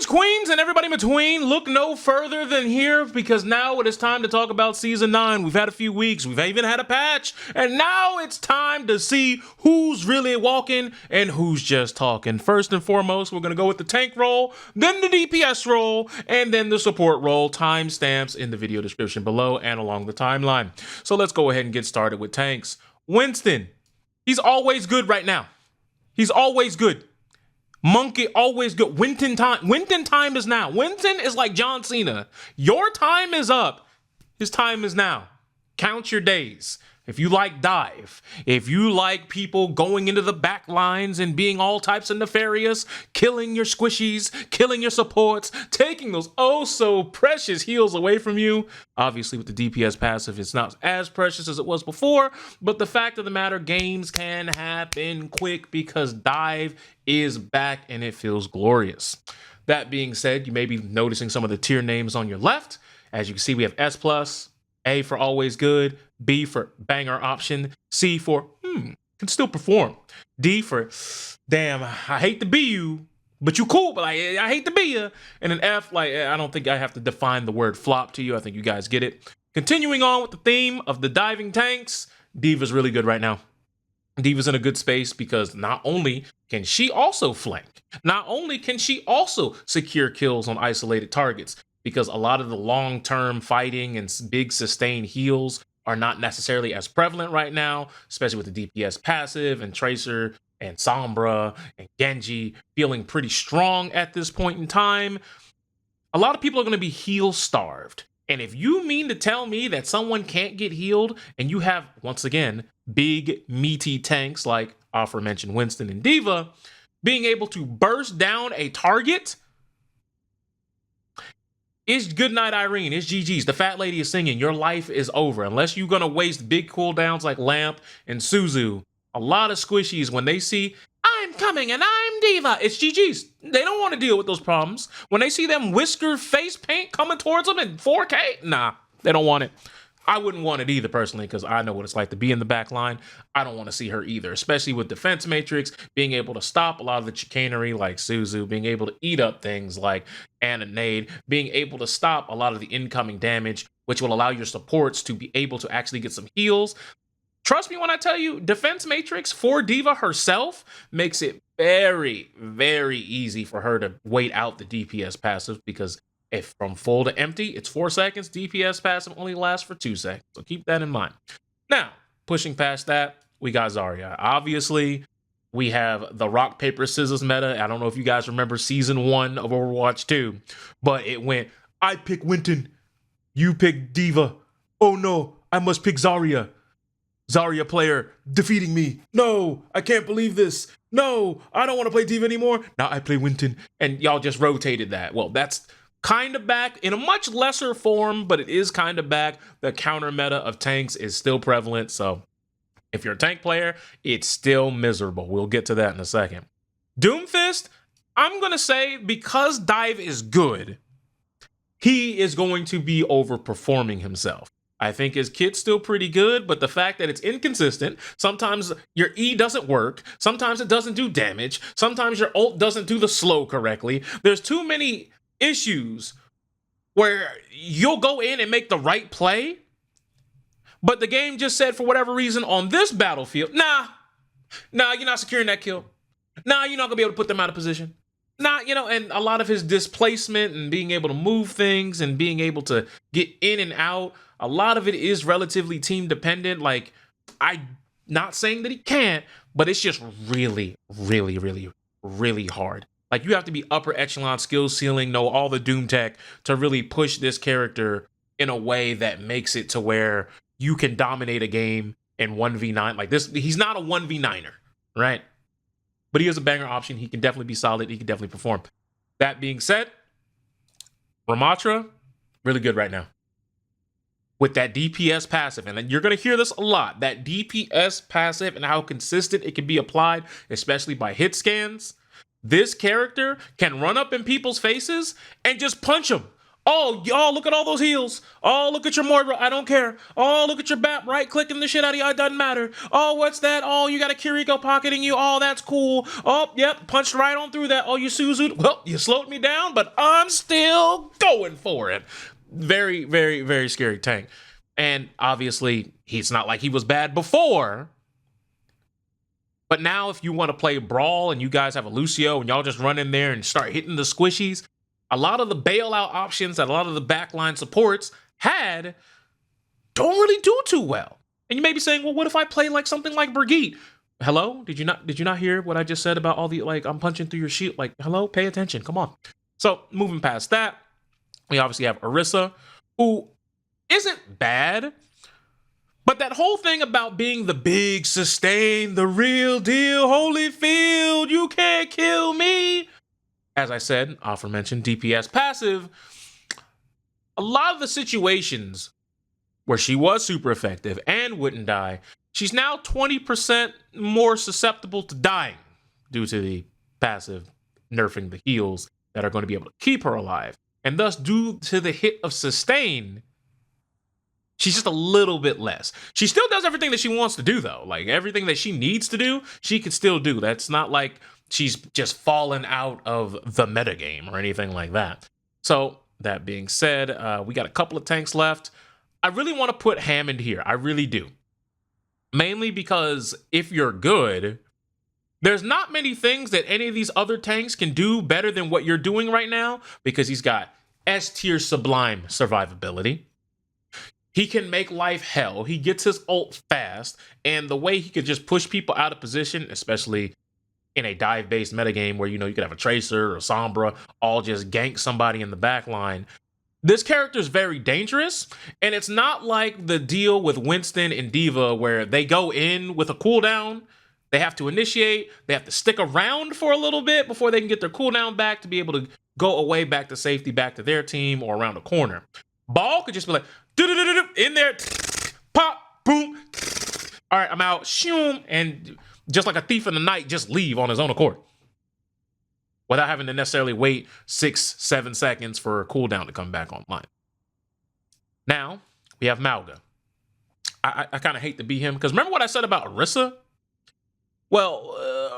queens, and everybody in between, look no further than here, because now it is time to talk about Season 9. We've had a few weeks, we've even had a patch, and now it's time to see who's really walking and who's just talking. First and foremost, we're going to go with the tank role, then the DPS role, and then the support role. Timestamps in the video description below and along the timeline. So let's go ahead and get started with tanks. Winston, he's always good right now. He's always good. Monkey, always good. Winton time is now. Winton is like John Cena. Your time is up. His time is now. Count your days. If you like dive, if you like people going into the back lines and being all types of nefarious, killing your squishies, killing your supports, taking those oh so precious heals away from you. Obviously with the DPS passive, it's not as precious as it was before, but the fact of the matter, games can happen quick because dive is back and it feels glorious. That being said, you may be noticing some of the tier names on your left. As you can see, we have S+, A for always good, B for banger option, C for can still perform, D for damn, I hate to be you, but you cool, but I hate to be you, and an F, like I don't think I have to define the word flop to you. I think you guys get it. Continuing on with the theme of the diving tanks, D.Va's really good right now. D.Va's in a good space because not only can she also flank, not only can she also secure kills on isolated targets, because a lot of the long-term fighting and big sustained heals are not necessarily as prevalent right now, especially with the DPS passive and Tracer and Sombra and Genji feeling pretty strong at this point in time. A lot of people are going to be heal starved. And if you mean to tell me that someone can't get healed and you have, once again, big meaty tanks like aforementioned Winston and D.Va, being able to burst down a target, it's good night, Irene. It's GG's. The fat lady is singing. Your life is over. Unless you're going to waste big cooldowns like Lamp and Suzu. A lot of squishies, when they see, I'm coming and I'm D.Va, it's GG's. They don't want to deal with those problems. When they see them whisker face paint coming towards them in 4K, nah, they don't want it. I wouldn't want it either, personally, because I know what it's like to be in the back line. I don't want to see her either, especially with Defense Matrix, being able to stop a lot of the chicanery like Suzu, being able to eat up things like Anna Nade, being able to stop a lot of the incoming damage, which will allow your supports to be able to actually get some heals. Trust me when I tell you, Defense Matrix for D.Va herself makes it very, very easy for her to wait out the DPS passive, because if from full to empty, it's 4 seconds. DPS passive only lasts for 2 seconds. So keep that in mind. Now, pushing past that, we got Zarya. Obviously, we have the rock, paper, scissors meta. I don't know if you guys remember season 1 of Overwatch 2, but it went, I pick Winton, you pick D.Va. Oh no, I must pick Zarya. Zarya player defeating me. No, I can't believe this. No, I don't want to play D.Va anymore. Now I play Winton. And y'all just rotated that. Well, that's kind of back in a much lesser form, but it is kind of back. The counter meta of tanks is still prevalent. So if you're a tank player, it's still miserable. We'll get to that in a second. Doomfist, I'm going to say because dive is good, he is going to be overperforming himself. I think his kit's still pretty good, but the fact that it's inconsistent, sometimes your E doesn't work, sometimes it doesn't do damage, sometimes your ult doesn't do the slow correctly. There's too many issues where you'll go in and make the right play, but the game just said for whatever reason on this battlefield, nah, you're not securing that kill. Nah, you're not gonna be able to put them out of position. Nah, and a lot of his displacement and being able to move things and being able to get in and out, a lot of it is relatively team dependent. Like, I'm not saying that he can't, but it's just really, really, really, really hard. Like, you have to be upper echelon skill ceiling, know all the Doom tech to really push this character in a way that makes it to where you can dominate a game in 1v9. Like this, he's not a 1v9er, right? But he is a banger option. He can definitely be solid. He can definitely perform. That being said, Ramatra, really good right now. With that DPS passive, and you're going to hear this a lot, that DPS passive and how consistent it can be applied, especially by hit scans. This character can run up in people's faces and just punch them Oh, y'all, look at all those heals. Oh, look at your Moira. I don't care. Oh, look at your BAP right-clicking the shit out of you. It doesn't matter. Oh, what's that? Oh, you got a Kiriko pocketing you. Oh, that's cool. Oh, yep, punched right on through that. Oh, you Suzu. Well, you slowed me down, but I'm still going for it. Very, very, very scary tank. And obviously, he's not like he was bad before. But now if you want to play Brawl and you guys have a Lucio and y'all just run in there and start hitting the squishies, a lot of the bailout options that a lot of the backline supports had don't really do too well. And you may be saying, well, what if I play like something like Brigitte? Hello? Did you not hear what I just said about all the, like, I'm punching through your shield? Like, hello? Pay attention. Come on. So moving past that, we obviously have Orisa, who isn't bad. But that whole thing about being the big sustain, the real deal, Holyfield, you can't kill me. As I said, aforementioned DPS passive, a lot of the situations where she was super effective and wouldn't die, she's now 20% more susceptible to dying due to the passive nerfing the heals that are going to be able to keep her alive. And thus, due to the hit of sustain, she's just a little bit less. She still does everything that she wants to do, though. Like, everything that she needs to do, she can still do. That's not like she's just fallen out of the metagame or anything like that. So, that being said, we got a couple of tanks left. I really want to put Hammond here. I really do. Mainly because if you're good, there's not many things that any of these other tanks can do better than what you're doing right now, because he's got S-tier sublime survivability. He can make life hell. He gets his ult fast, and the way he could just push people out of position, especially in a dive-based metagame where, you know, you could have a Tracer or Sombra all just gank somebody in the back line. This character is very dangerous, and it's not like the deal with Winston and D.Va where they go in with a cooldown, they have to initiate, they have to stick around for a little bit before they can get their cooldown back to be able to go away back to safety, back to their team or around the corner. Ball could just be like, in there, pop, boom, all right, I'm out, shoom, and just like a thief in the night, just leave on his own accord without having to necessarily wait 6-7 seconds for a cooldown to come back online. Now, we have Mauga. I kind of hate to be him, because remember what I said about Orisa? Well,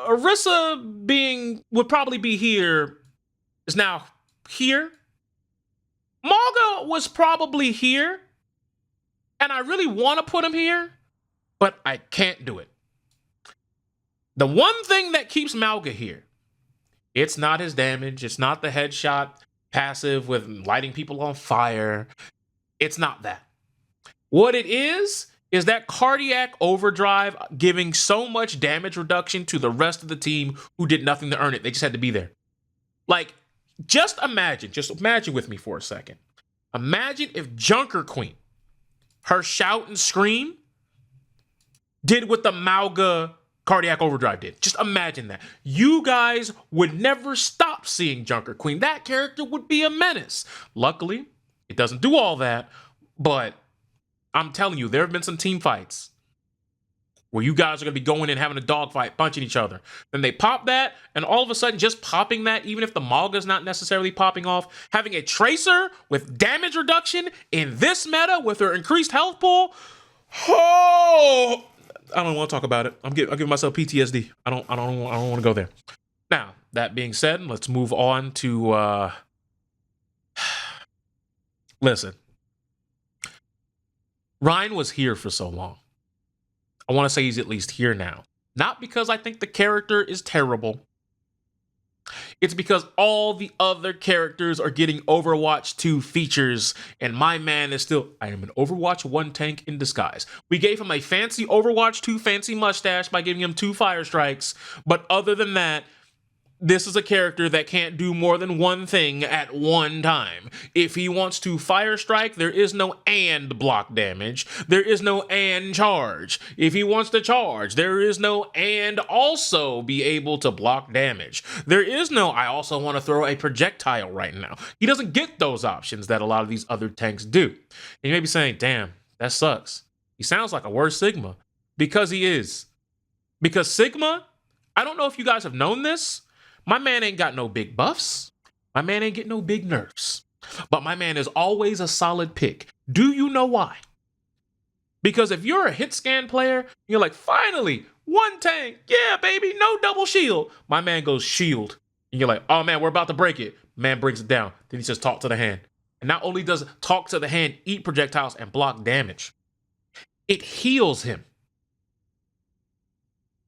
Orisa would probably be here, is now here. Mauga was probably here, and I really want to put him here, but I can't do it. The one thing that keeps Mauga here, it's not his damage, it's not the headshot passive with lighting people on fire. It's not that. What it is that cardiac overdrive giving so much damage reduction to the rest of the team who did nothing to earn it. They just had to be there. Like, just imagine with me for a second. Imagine if Junker Queen, her shout and scream, did what the Mauga cardiac overdrive did. Just imagine that. You guys would never stop seeing Junker Queen. That character would be a menace. Luckily, it doesn't do all that, but I'm telling you, there have been some team fights where you guys are going to be going and having a dogfight, punching each other. Then they pop that, and all of a sudden, just popping that, even if the Mauga's not necessarily popping off, having a Tracer with damage reduction in this meta with her increased health pool, oh, I don't want to talk about it. I'm giving myself PTSD. I don't want to go there. Now, that being said, let's move on to listen. Ryan was here for so long. I want to say he's at least here now. Not because I think the character is terrible. It's because all the other characters are getting Overwatch 2 features, and my man is still, I am an Overwatch 1 tank in disguise. We gave him a fancy Overwatch 2 fancy mustache by giving him 2 fire strikes, but other than that, this is a character that can't do more than one thing at one time. If he wants to fire strike, there is no and block damage. There is no and charge. If he wants to charge, there is no and also be able to block damage. There is no I also want to throw a projectile right now. He doesn't get those options that a lot of these other tanks do. And you may be saying, damn, that sucks. He sounds like a worse Sigma. Because he is. Because Sigma, I don't know if you guys have known this, my man ain't got no big buffs. My man ain't getting no big nerfs. But my man is always a solid pick. Do you know why? Because if you're a hit scan player, you're like, finally, one tank. Yeah, baby, no double shield. My man goes shield. And you're like, oh man, we're about to break it. Man breaks it down. Then he says, talk to the hand. And not only does talk to the hand eat projectiles and block damage, it heals him.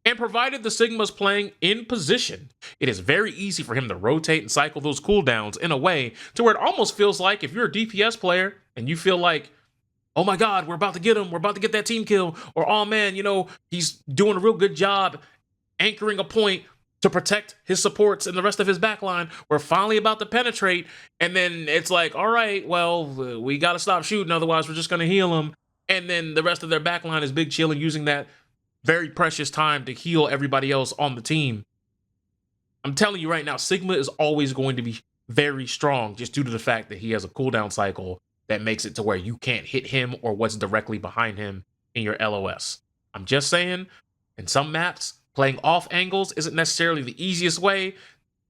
And provided the Sigma's playing in position, it is very easy for him to rotate and cycle those cooldowns in a way to where it almost feels like if you're a DPS player and you feel like, oh my God, we're about to get him, we're about to get that team kill, or oh man, he's doing a real good job anchoring a point to protect his supports and the rest of his backline. We're finally about to penetrate, and then it's like, all right, well, we got to stop shooting, otherwise we're just going to heal him. And then the rest of their backline is big chill and using that very precious time to heal everybody else on the team. I'm telling you right now, Sigma is always going to be very strong just due to the fact that he has a cooldown cycle that makes it to where you can't hit him or what's directly behind him in your LOS. I'm just saying, in some maps, playing off angles isn't necessarily the easiest way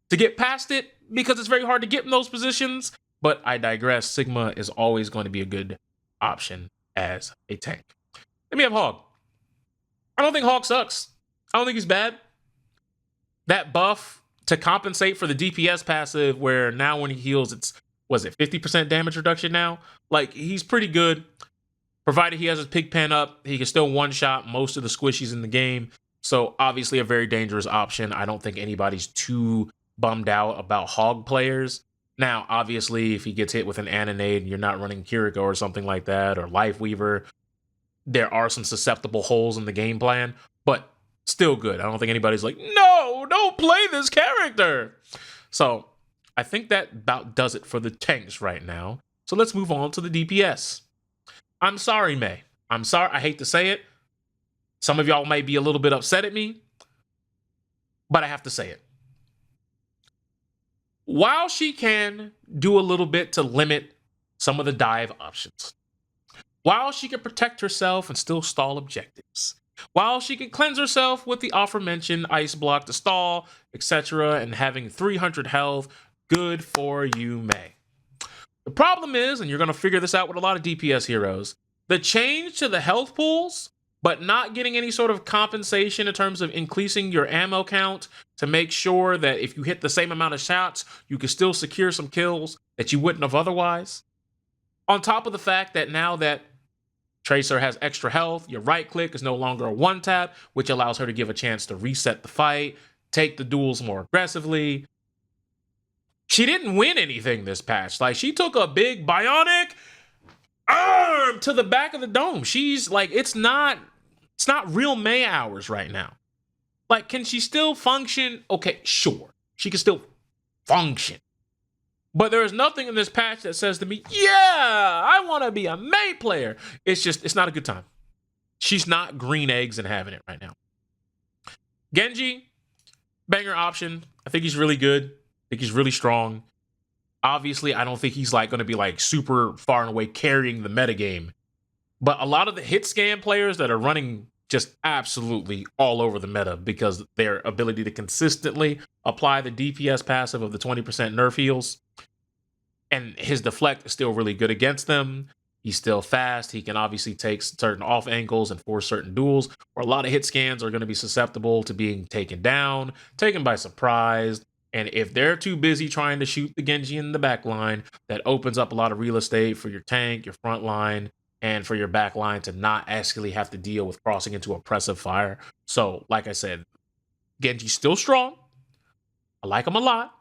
to get past it because it's very hard to get in those positions, but I digress. Sigma is always going to be a good option as a tank. Then we have Hog. I don't think Hog sucks. I don't think he's bad. That buff to compensate for the DPS passive, where now when he heals, it's, was it 50% damage reduction now? Like, he's pretty good. Provided he has his pig pen up, he can still one-shot most of the squishies in the game. So, obviously, a very dangerous option. I don't think anybody's too bummed out about Hog players. Now, obviously, if he gets hit with an Annonade and you're not running Kiriko or something like that, or Lifeweaver, there are some susceptible holes in the game plan, but still good. I don't think anybody's like, no, don't play this character. So I think that about does it for the tanks right now. So let's move on to the DPS. I'm sorry, May. I'm sorry. I hate to say it. Some of y'all might be a little bit upset at me, but I have to say it. While she can do a little bit to limit some of the dive options, while she can protect herself and still stall objectives, while she can cleanse herself with the aforementioned ice block to stall, etc., and having 300 health, good for you, May. The problem is, and you're going to figure this out with a lot of DPS heroes, the change to the health pools, but not getting any sort of compensation in terms of increasing your ammo count to make sure that if you hit the same amount of shots, you can still secure some kills that you wouldn't have otherwise. On top of the fact that now that Tracer has extra health, your right click is no longer a one tap, which allows her to give a chance to reset the fight, take the duels more aggressively. She didn't win anything this patch. Like, she took a big bionic arm to the back of the dome. She's like, it's not real May hours right now. Like, can she still function? Okay, sure. She can still function. But there is nothing in this patch that says to me, yeah, I want to be a May player. It's not a good time. She's not green eggs and having it right now. Genji, banger option. I think he's really good. I think he's really strong. Obviously, I don't think he's like going to be like super far and away carrying the metagame. But a lot of the hit scan players that are running just absolutely all over the meta because their ability to consistently apply the DPS passive of the 20% nerf heals, and his deflect is still really good against them. He's still fast. He can obviously take certain off angles and force certain duels, where a lot of hit scans are going to be susceptible to being taken down, taken by surprise. And if they're too busy trying to shoot the Genji in the back line, that opens up a lot of real estate for your tank, your front line, and for your back line to not actually have to deal with crossing into oppressive fire. So, like I said, Genji's still strong. I like him a lot.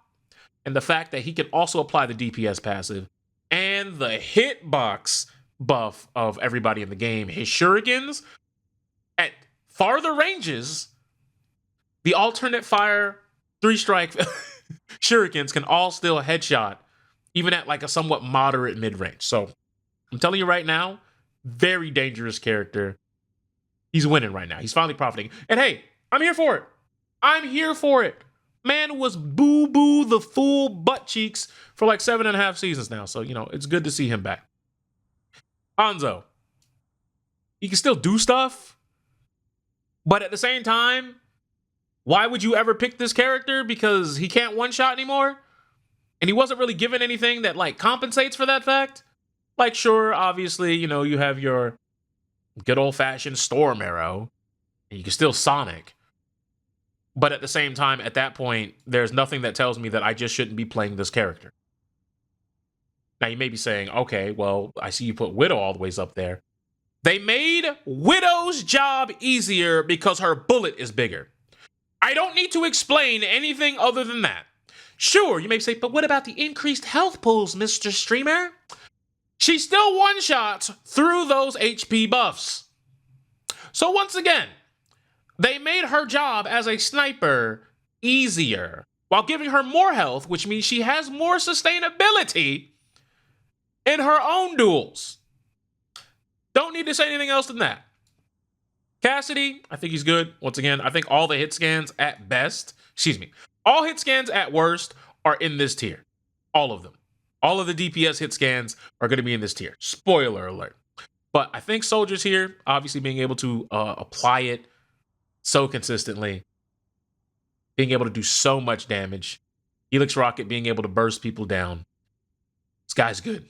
And the fact that he can also apply the DPS passive and the hitbox buff of everybody in the game, his shurikens at farther ranges, the alternate fire 3-strike shurikens can all still headshot, even at like a somewhat moderate mid-range. So I'm telling you right now, very dangerous character. He's winning right now. He's finally profiting. And hey, I'm here for it. I'm here for it. Man was boo-boo the full butt cheeks for like 7.5 seasons now. So, it's good to see him back. Hanzo. He can still do stuff. But at the same time, why would you ever pick this character? Because he can't one-shot anymore? And he wasn't really given anything that like compensates for that fact. Like, sure, obviously, you know, you have your good old fashioned storm arrow, and you can still Sonic. But at the same time, at that point, there's nothing that tells me that I just shouldn't be playing this character. Now, you may be saying, okay, well, I see you put Widow all the ways up there. They made Widow's job easier because her bullet is bigger. I don't need to explain anything other than that. Sure, you may say, but what about the increased health pools, Mr. Streamer? She still one-shots through those HP buffs. So once again, they made her job as a sniper easier while giving her more health, which means she has more sustainability in her own duels. Don't need to say anything else than that. Cassidy, I think he's good. Once again, I think all the hit scans at best, all hit scans at worst are in this tier. All of them. All of the DPS hit scans are going to be in this tier. Spoiler alert. But I think Soldier's here, obviously being able to apply it so consistently, being able to do so much damage. Helix Rocket being able to burst people down. This guy's good.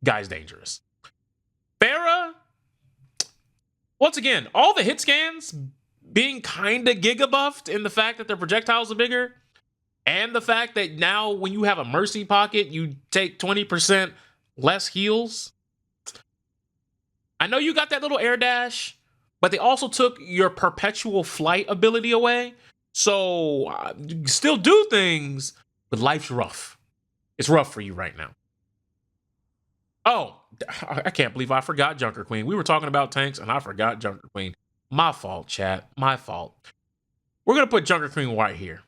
Guy's dangerous. Pharah, once again, all the hit scans being kind of giga-buffed in the fact that their projectiles are bigger, and the fact that now when you have a Mercy Pocket, you take 20% less heals. I know you got that little air dash, but they also took your perpetual flight ability away. So you still do things, but life's rough. It's rough for you right now. Oh, I can't believe I forgot Junker Queen. We were talking about tanks, and I forgot Junker Queen. My fault, chat. My fault. We're going to put Junker Queen right here.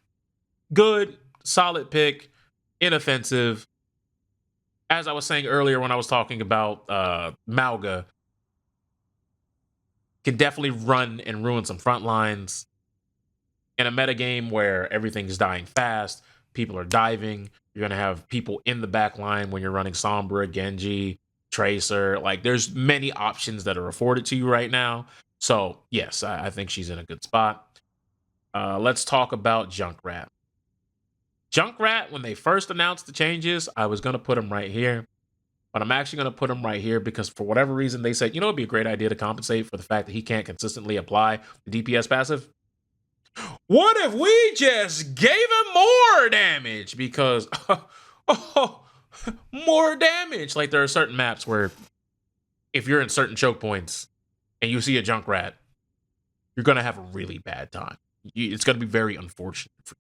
Good, solid pick, inoffensive. As I was saying earlier when I was talking about Malga, can definitely run and ruin some front lines. In a metagame where everything's dying fast, people are diving, you're going to have people in the back line when you're running Sombra, Genji, Tracer. Like, there's many options that are afforded to you right now. So, yes, I think she's in a good spot. Let's talk about Junkrat. Junkrat, when they first announced the changes, I was going to put him right here. But I'm actually going to put him right here because for whatever reason, they said, you know, it'd be a great idea to compensate for the fact that he can't consistently apply the DPS passive. What if we just gave him more damage? Because, more damage. Like, there are certain maps where if you're in certain choke points and you see a Junkrat, you're going to have a really bad time. It's going to be very unfortunate for you.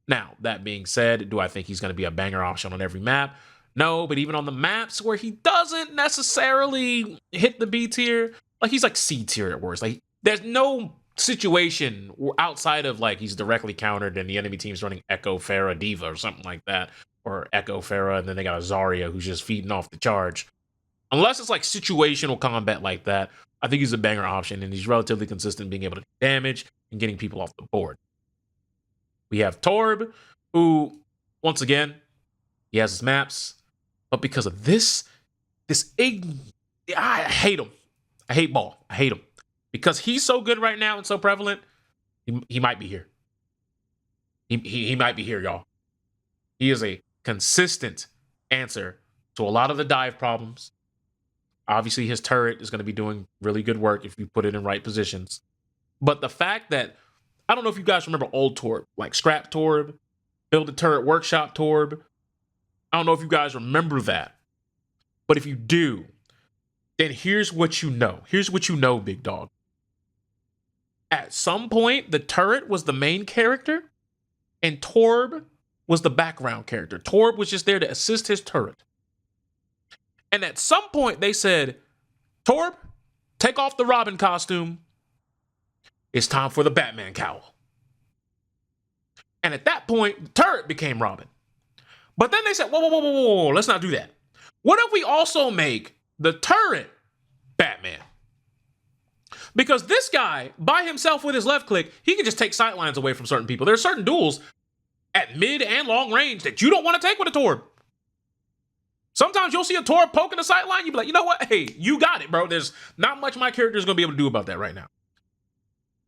Now, that being said, do I think he's going to be a banger option on every map? No, but even on the maps where he doesn't necessarily hit the B tier, like he's like C tier at worst. Like there's no situation outside of like he's directly countered and the enemy team's running Echo, Pharah, Diva or something like that, or Echo, Pharah, and then they got a Zarya who's just feeding off the charge. Unless it's like situational combat like that, I think he's a banger option and he's relatively consistent being able to do damage and getting people off the board. We have Torb, who, once again, he has his maps, but because of this I hate him. I hate Ball. I hate him. Because he's so good right now and so prevalent, he might be here. He might be here, y'all. He is a consistent answer to a lot of the dive problems. Obviously, his turret is going to be doing really good work if you put it in right positions. But the fact that, I don't know if you guys remember old Torb, like Scrap Torb, Build a Turret Workshop Torb. I don't know if you guys remember that. But if you do, then here's what you know. Here's what you know, big dog. At some point, the turret was the main character, and Torb was the background character. Torb was just there to assist his turret. And at some point, they said, Torb, take off the Robin costume. It's time for the Batman cowl. And at that point, the turret became Robin. But then they said, whoa, let's not do that. What if we also make the turret Batman? Because this guy, by himself with his left click, he can just take sightlines away from certain people. There are certain duels at mid and long range that you don't want to take with a Torb. Sometimes you'll see a Torb poking the sightline, you'll be like, you know what? Hey, you got it, bro. There's not much my character is going to be able to do about that right now.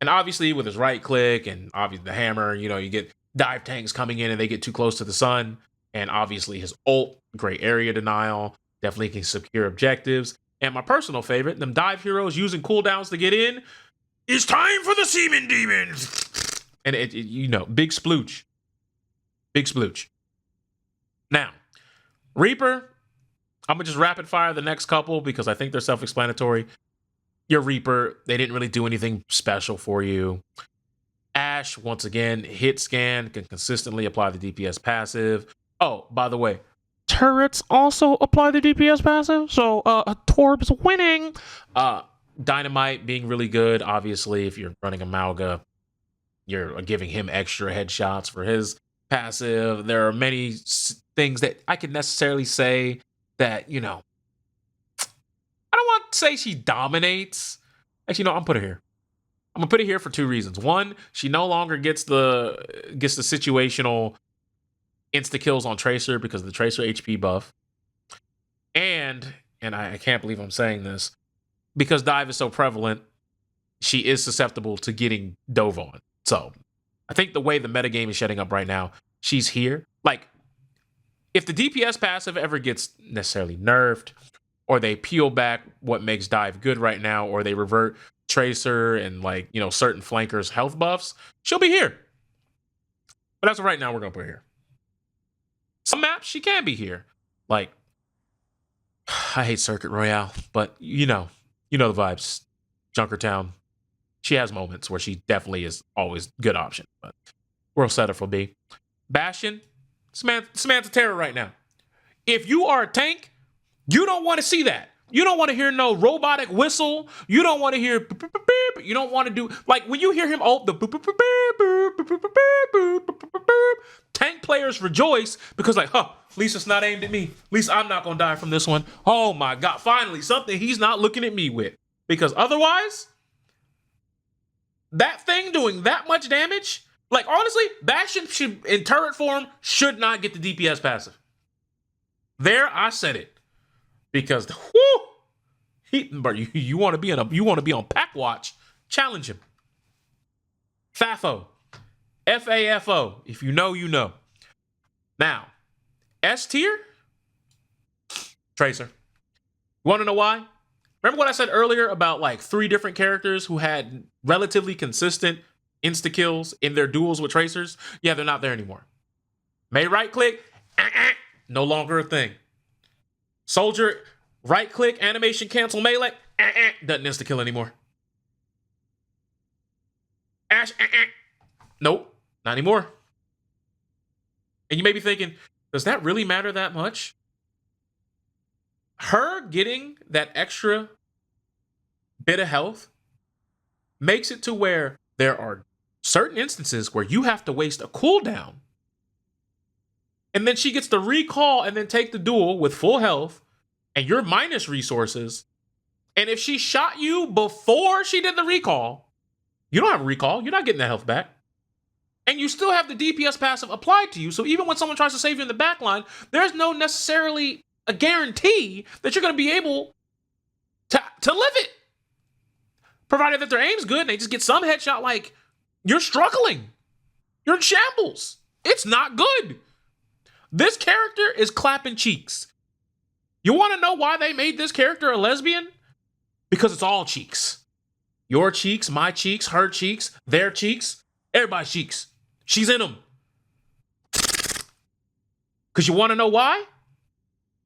And obviously, with his right click and obviously the hammer, you know, you get dive tanks coming in and they get too close to the sun And obviously his ult, great area denial, definitely can secure objectives. And my personal favorite, them dive heroes using cooldowns to get in. It's time for the Seaman Demons. And big splooch. Big splooch. Now, Reaper, I'm gonna just rapid fire the next couple because I think they're self-explanatory. Your Reaper, they didn't really do anything special for you. Ashe, once again, hit scan, can consistently apply the DPS passive. Oh, by the way, turrets also apply the DPS passive, so Torb's winning. Dynamite being really good. Obviously, if you're running a Malga, you're giving him extra headshots for his passive. There are many things that I could necessarily say that, I don't want to say she dominates. Actually, no, I'm put her here. I'm gonna put it here for two reasons. One, she no longer gets the situational insta kills on Tracer because of the Tracer HP buff. And I can't believe I'm saying this, because dive is so prevalent, she is susceptible to getting dove on. So I think the way the metagame is shutting up right now, she's here. Like, if the DPS passive ever gets necessarily nerfed, or they peel back what makes dive good right now, or they revert Tracer and certain flankers health buffs, she'll be here. But as of right now, we're gonna put her here. Some maps she can be here. Like, I hate Circuit Royale, but you know the vibes. Junkertown, she has moments where she definitely is always good option, but we'll settle for B. Bastion, Samantha Terror right now. If you are a tank, you don't want to see that. You don't want to hear no robotic whistle. You don't want to hear. You don't want to do, like, when you hear him ult, the tank players rejoice because, like, at least it's not aimed at me. At least I'm not gonna die from this one. Oh my god! Finally, something he's not looking at me with. Because otherwise, that thing doing that much damage, like, honestly, Bastion should, in turret form, should not get the DPS passive. There, I said it. Because, you want to be on Pack Watch, challenge him. FAFO, FAFO. If you know, you know. Now, S tier, Tracer. You want to know why? Remember what I said earlier about, like, 3 different characters who had relatively consistent insta kills in their duels with Tracers? Yeah, they're not there anymore. May right click, no longer a thing. Soldier, right click, animation cancel melee, doesn't insta kill anymore. Ashe, nope, not anymore. And you may be thinking, does that really matter that much? Her getting that extra bit of health makes it to where there are certain instances where you have to waste a cooldown, and then she gets the recall and then take the duel with full health, and you're minus resources. And if she shot you before she did the recall, you don't have a recall. You're not getting that health back. And you still have the DPS passive applied to you. So even when someone tries to save you in the backline, there's no necessarily a guarantee that you're going to be able to live it. Provided that their aim's good and they just get some headshot, like, you're struggling. You're in shambles. It's not good. This character is clapping cheeks. You want to know why they made this character a lesbian? Because it's all cheeks. Your cheeks, my cheeks, her cheeks, their cheeks, everybody's cheeks. She's in them. Because you want to know why?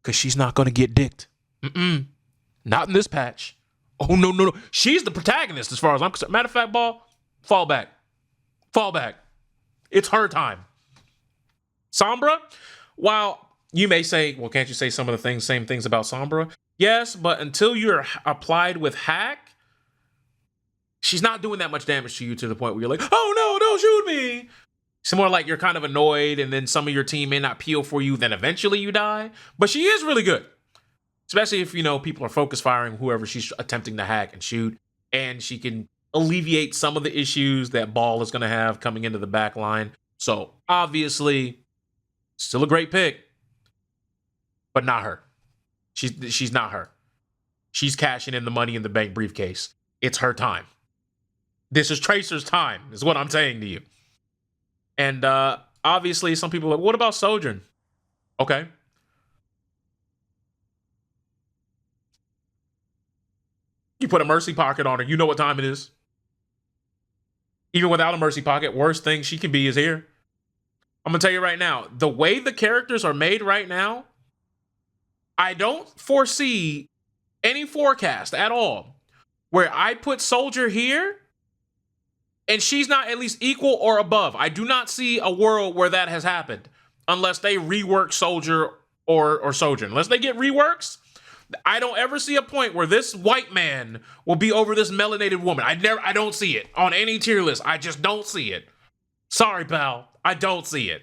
Because she's not going to get dicked. Not in this patch. Oh, no. She's the protagonist as far as I'm concerned. Matter of fact, ball, fall back. Fall back. It's her time. Sombra, while you may say, well, can't you say some of the same things about Sombra? Yes, but until you're applied with hack, she's not doing that much damage to you to the point where you're like, oh no, don't shoot me. It's more like you're kind of annoyed and then some of your team may not peel for you, then eventually you die. But she is really good. Especially if, people are focus firing whoever she's attempting to hack and shoot. And she can alleviate some of the issues that Ball is going to have coming into the back line. So, obviously, still a great pick. But not her. She's not her. She's cashing in the money in the bank briefcase. It's her time. This is Tracer's time, is what I'm saying to you. And obviously, some people are like, what about Sojourn? Okay. You put a mercy pocket on her. You know what time it is. Even without a mercy pocket, worst thing she can be is here. I'm gonna tell you right now, the way the characters are made right now, I don't foresee any forecast at all where I put Soldier here and she's not at least equal or above. I do not see a world where that has happened unless they rework Soldier or Sojourn. Unless they get reworks, I don't ever see a point where this white man will be over this melanated woman. I don't see it on any tier list. I just don't see it. Sorry, pal. I don't see it.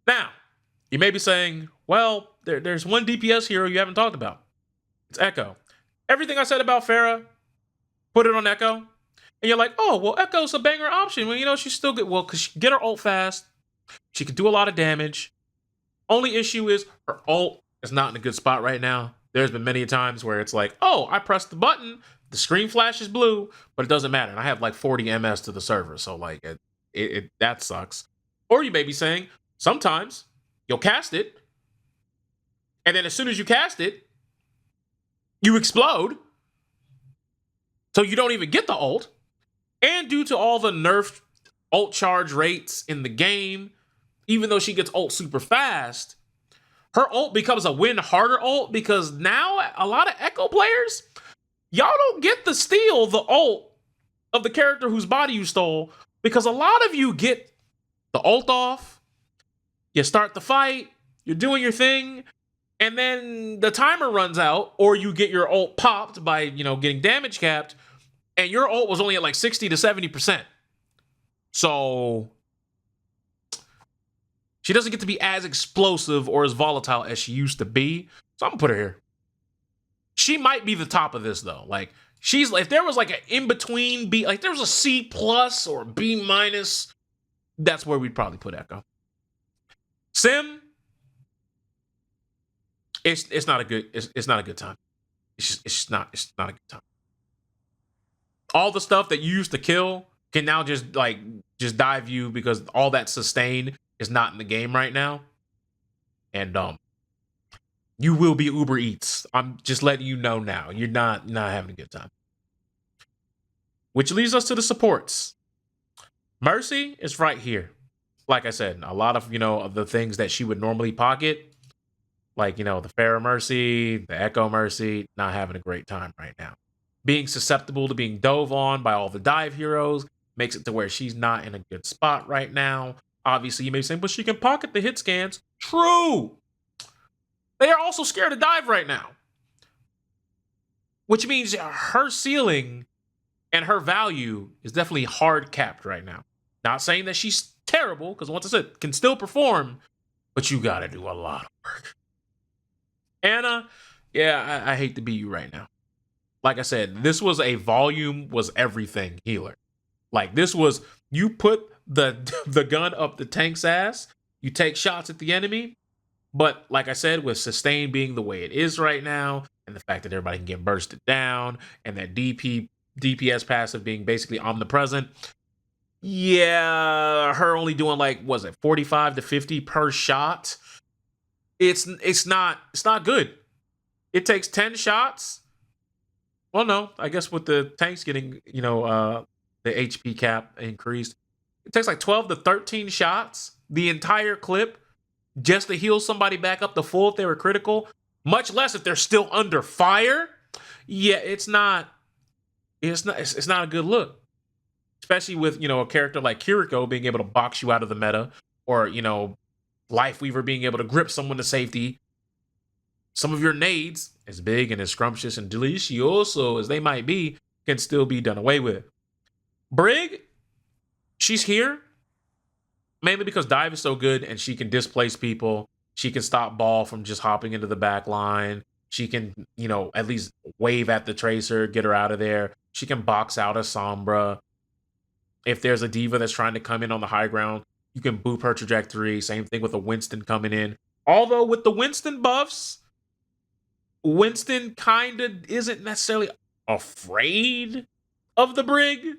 Now, you may be saying, well, there's one DPS hero you haven't talked about. It's Echo. Everything I said about Pharah, put it on Echo. And you're like, oh, well, Echo's a banger option. Well, you know, she's still good. Well, because she can get her ult fast. She can do a lot of damage. Only issue is her ult is not in a good spot right now. There's been many times where it's like, oh, I pressed the button, the screen flashes blue, but it doesn't matter. And I have like 40 MS to the server. So, like, that sucks. Or you may be saying, sometimes you'll cast it, and then as soon as you cast it, you explode. So you don't even get the ult. And due to all the nerfed ult charge rates in the game, even though she gets ult super fast, her ult becomes a win harder ult because now a lot of Echo players, y'all don't get to steal the ult of the character whose body you stole because a lot of you get the ult off, you start the fight, you're doing your thing, and then the timer runs out, or you get your ult popped by, getting damage capped, and your ult was only at like 60 to 70%. So she doesn't get to be as explosive or as volatile as she used to be. So I'm gonna put her here. She might be the top of this though. Like, she's like, if there was like an in-between B, like there was a C plus or B minus, that's where we'd probably put Echo. Sim, it's not a good time. It's not a good time. All the stuff that you used to kill can now just dive you because all that sustain is not in the game right now. And you will be Uber Eats. I'm just letting you know now. You're not having a good time. Which leads us to the supports. Mercy is right here. Like I said, a lot of, of the things that she would normally pocket, like, the Pharah Mercy, the Echo Mercy, not having a great time right now. Being susceptible to being dove on by all the dive heroes makes it to where she's not in a good spot right now. Obviously, you may say, but she can pocket the hit scans. True. They are also scared to dive right now. Which means her ceiling and her value is definitely hard capped right now. Not saying that she's terrible, because once I said, can still perform, but you gotta do a lot of work. Anna, yeah, I hate to be you right now. Like I said, this was a volume was everything healer. Like, this was, you put the gun up the tank's ass, you take shots at the enemy, but like I said, with sustain being the way it is right now, and the fact that everybody can get bursted down, and that DPS passive being basically omnipresent, yeah, her only doing 45 to 50 per shot. It's not good. It takes 10 shots. Well, no, I guess with the tanks getting, the HP cap increased, it takes 12 to 13 shots, the entire clip, just to heal somebody back up to full if they were critical, much less if they're still under fire. Yeah, it's not a good look. Especially with, a character like Kiriko being able to box you out of the meta, or, Lifeweaver being able to grip someone to safety. Some of your nades, as big and as scrumptious and delicioso as they might be, can still be done away with. Brig, she's here mainly because dive is so good and she can displace people. She can stop ball from just hopping into the back line. She can, at least wave at the tracer, get her out of there. She can box out a Sombra. If there's a diva that's trying to come in on the high ground, you can boop her trajectory. Same thing with a Winston coming in. Although with the Winston buffs, Winston kind of isn't necessarily afraid of the Brig,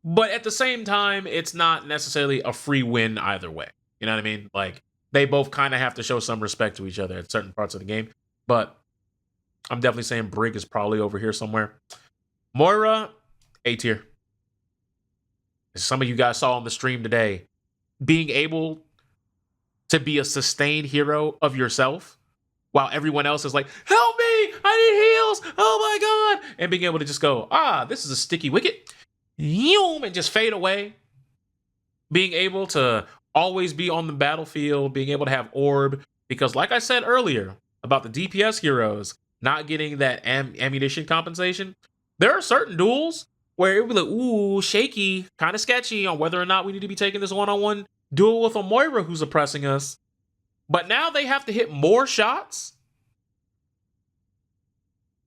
but at the same time, it's not necessarily a free win either way. You know what I mean? Like, they both kind of have to show some respect to each other at certain parts of the game. But I'm definitely saying Brig is probably over here somewhere. Moira, A tier. As some of you guys saw on the stream today, being able to be a sustained hero of yourself while everyone else is like, help me, I need heals, oh my god, and being able to just go, this is a sticky wicket, and just fade away. Being able to always be on the battlefield, being able to have orb, because like I said earlier about the DPS heroes not getting that ammunition compensation, there are certain duels where it would be like, ooh, shaky, kind of sketchy on whether or not we need to be taking this one-on-one duel with a Moira who's oppressing us. But now they have to hit more shots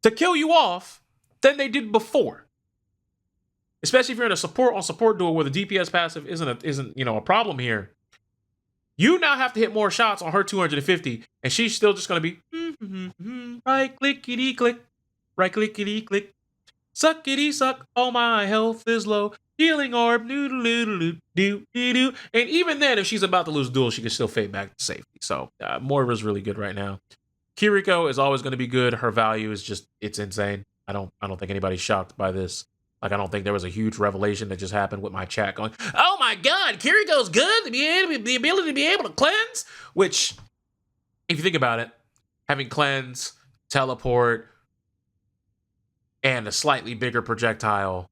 to kill you off than they did before. Especially if you're in a support duel where the DPS passive isn't a problem here. You now have to hit more shots on her 250, and she's still just gonna be right clickety click, right clickety click, suckety suck. Oh, my health is low. Healing orb, noodle noodle doo doo doo. And even then, if she's about to lose duel, she can still fade back to safety. So Moira's really good right now. Kiriko is always going to be good. Her value is it's insane. I don't think anybody's shocked by this. Like, I don't think there was a huge revelation that just happened with my chat going, oh my god, Kiriko's good. The ability to be able to cleanse. Which, if you think about it, having cleanse, teleport, and a slightly bigger projectile,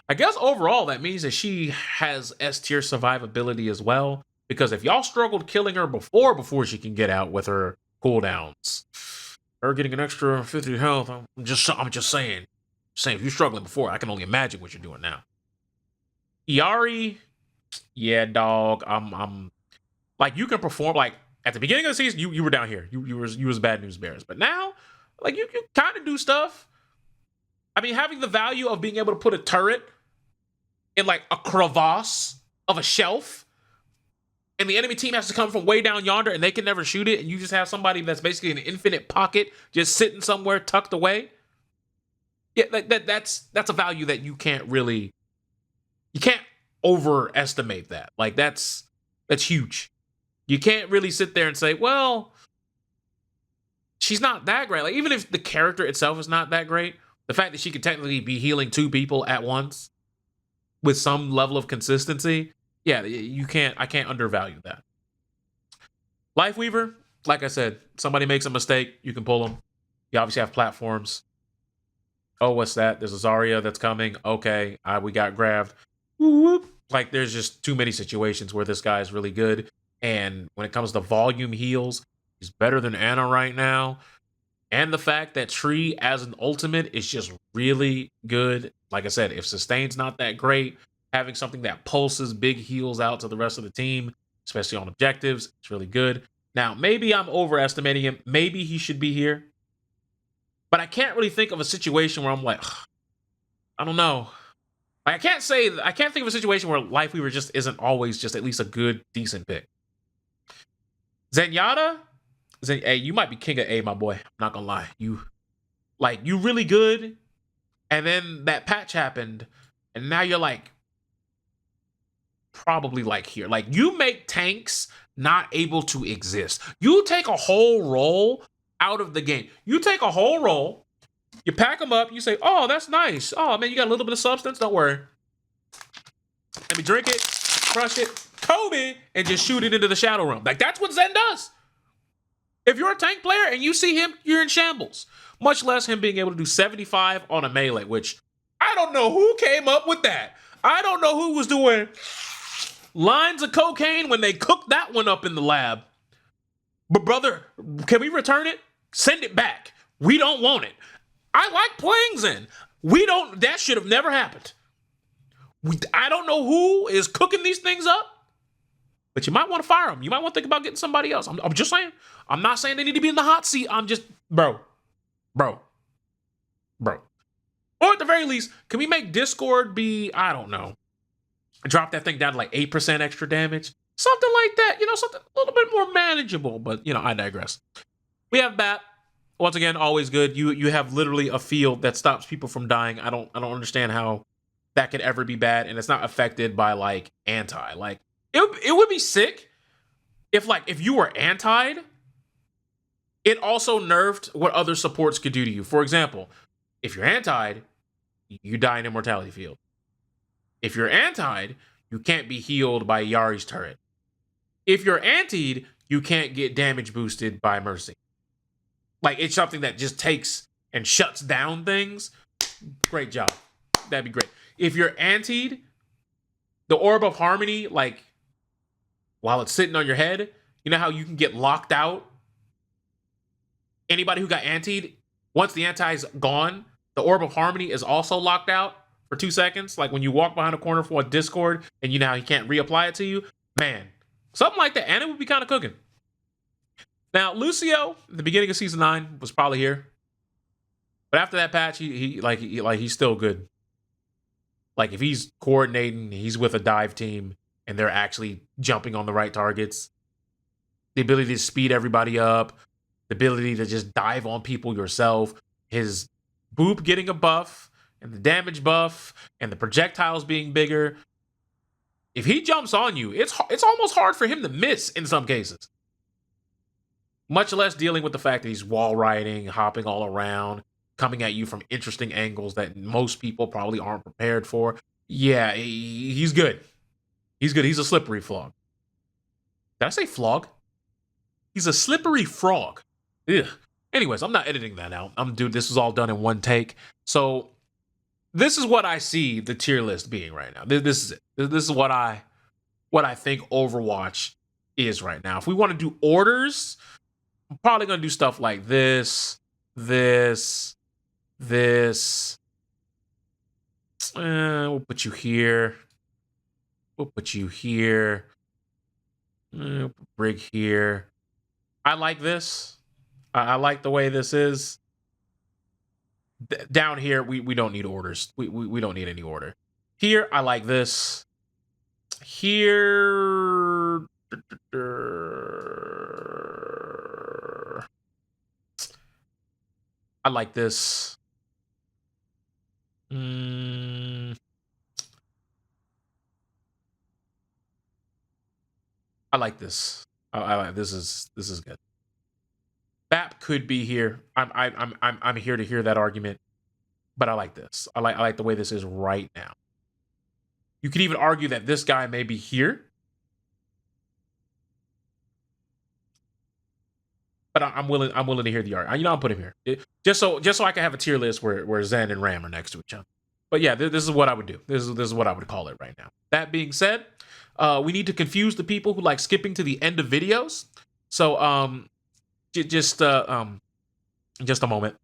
I guess overall that means that she has S tier survivability as well. Because if y'all struggled killing her before she can get out with her cooldowns, her getting an extra 50 health, I'm just saying. If you're struggling before, I can only imagine what you're doing now. Iari, yeah, dog. I'm like, you can perform like at the beginning of the season, you were down here. You was bad news bears. But now, like, you kind of do stuff. I mean, having the value of being able to put a turret in like a crevasse of a shelf, and the enemy team has to come from way down yonder and they can never shoot it, and you just have somebody that's basically in an infinite pocket just sitting somewhere tucked away. Yeah, that's a value that you can't overestimate that. Like, that's huge. You can't really sit there and say, well, she's not that great. Like, even if the character itself is not that great, the fact that she could technically be healing 2 people at once with some level of consistency, yeah, I can't undervalue that. Lifeweaver, like I said, somebody makes a mistake, you can pull them. You obviously have platforms. Oh, what's that? There's a Zarya that's coming. Okay, we got grabbed. Whoop. Like, there's just too many situations where this guy is really good. And when it comes to volume heals, he's better than Ana right now. And the fact that Tree as an ultimate is just really good. Like I said, if sustain's not that great, having something that pulses big heals out to the rest of the team, especially on objectives, it's really good. Now, maybe I'm overestimating him. Maybe he should be here. But I can't really think of a situation where I'm like, I don't know. Like, I can't think of a situation where Lifeweaver just isn't always just at least a good, decent pick. Zenyatta, hey, you might be king of A, my boy. I'm not gonna lie. You really good, and then that patch happened, and now you're like, probably like here. Like, you make tanks not able to exist. You take a whole role out of the game. You take a whole roll, you pack them up, you say, oh, that's nice. Oh, man, you got a little bit of substance. Don't worry. Let me drink it, crush it, Kobe, and just shoot it into the Shadow Realm. Like, that's what Zen does. If you're a tank player and you see him, you're in shambles. Much less him being able to do 75 on a melee, which I don't know who came up with that. I don't know who was doing lines of cocaine when they cooked that one up in the lab. But brother, can we return it? Send it back. We don't want it. I like playing Zen. That should have never happened. I don't know who is cooking these things up, but you might want to fire them. You might want to think about getting somebody else. I'm just saying. I'm not saying they need to be in the hot seat. I'm just, bro. Or at the very least, can we make Discord be, I don't know, drop that thing down to like 8% extra damage? Something like that, something a little bit more manageable, but, I digress. We have Bat. Once again, always good. You have literally a field that stops people from dying. I don't understand how that could ever be bad, and it's not affected by, like, anti. Like, it would be sick if you were antied, it also nerfed what other supports could do to you. For example, if you're antied, you die in Immortality Field. If you're antied, you can't be healed by Yari's turret. If you're antied, you can't get damage boosted by Mercy. Like, it's something that just takes and shuts down things. Great job. That'd be great. If you're antied, the Orb of Harmony, like, while it's sitting on your head, you know how you can get locked out? Anybody who got antied, once the anti's gone, the Orb of Harmony is also locked out for 2 seconds. Like when you walk behind a corner for a Discord and you know how you can't reapply it to you. Man, something like that. And it would be kind of cooking. Now, Lucio, at the beginning of season 9, was probably here. But after that patch, he's still good. Like if he's coordinating, he's with a dive team, and they're actually jumping on the right targets. The ability to speed everybody up, the ability to just dive on people yourself, his boop getting a buff, and the damage buff, and the projectiles being bigger. If he jumps on you, it's almost hard for him to miss in some cases. Much less dealing with the fact that he's wall riding, hopping all around, coming at you from interesting angles that most people probably aren't prepared for. Yeah, he's good. He's good. He's a slippery frog. Did I say flog? He's a slippery frog. Ugh. Anyways, I'm not editing that out. Dude, this is all done in one take. So this is what I see the tier list being right now. This is it. This is what I think Overwatch is right now. If we want to do orders, I'm probably going to do stuff like this. We'll put you here. We'll put you here. We'll put Brig here. I like this. I like the way this is. Down here, we don't need orders. We don't need any order. Here, I like this. Here... I like this. I like this. I like this is good. BAP could be here. I'm here to hear that argument, but I like this. I like the way this is right now. You could even argue that this guy may be here, but I'm willing to hear the argument. I'll put him here just so I can have a tier list where Zen and Ram are next to each other. But yeah, this is what I would do. This is what I would call it right now. That being said, we need to confuse the people who like skipping to the end of videos. So just a moment.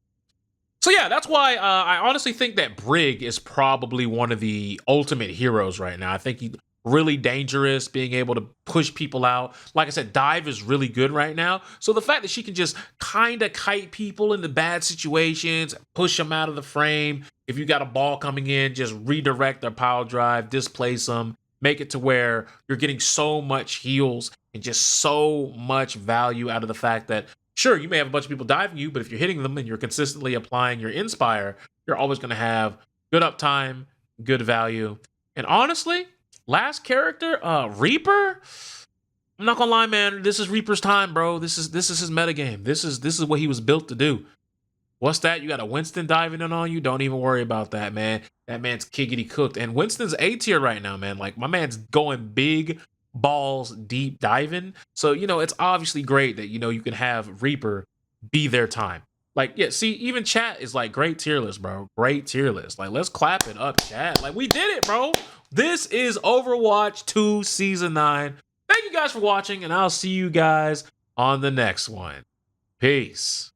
So yeah, that's why I honestly think that Brig is probably one of the ultimate heroes right now. I think he's really dangerous, being able to push people out. Like I said, dive is really good right now. So the fact that she can just kind of kite people into bad situations, push them out of the frame. If you got a ball coming in, just redirect their power drive, displace them, make it to where you're getting so much heals and just so much value out of the fact that, sure, you may have a bunch of people diving you, but if you're hitting them and you're consistently applying your Inspire, you're always going to have good uptime, good value. And honestly, last character, Reaper, I'm not gonna lie, man, this is Reaper's time, bro. This is his metagame. This is what he was built to do. What's that? You got a Winston diving in on you? Don't even worry about that, man. That man's kiggity cooked. And Winston's A tier right now, man. Like, my man's going big balls deep diving. So, it's obviously great that, you can have Reaper be their time. Like, yeah, see, even chat is like, great tier list, bro. Great tier list. Like, let's clap it up, chat. Like, we did it, bro. This is Overwatch 2 Season 9. Thank you guys for watching, and I'll see you guys on the next one. Peace.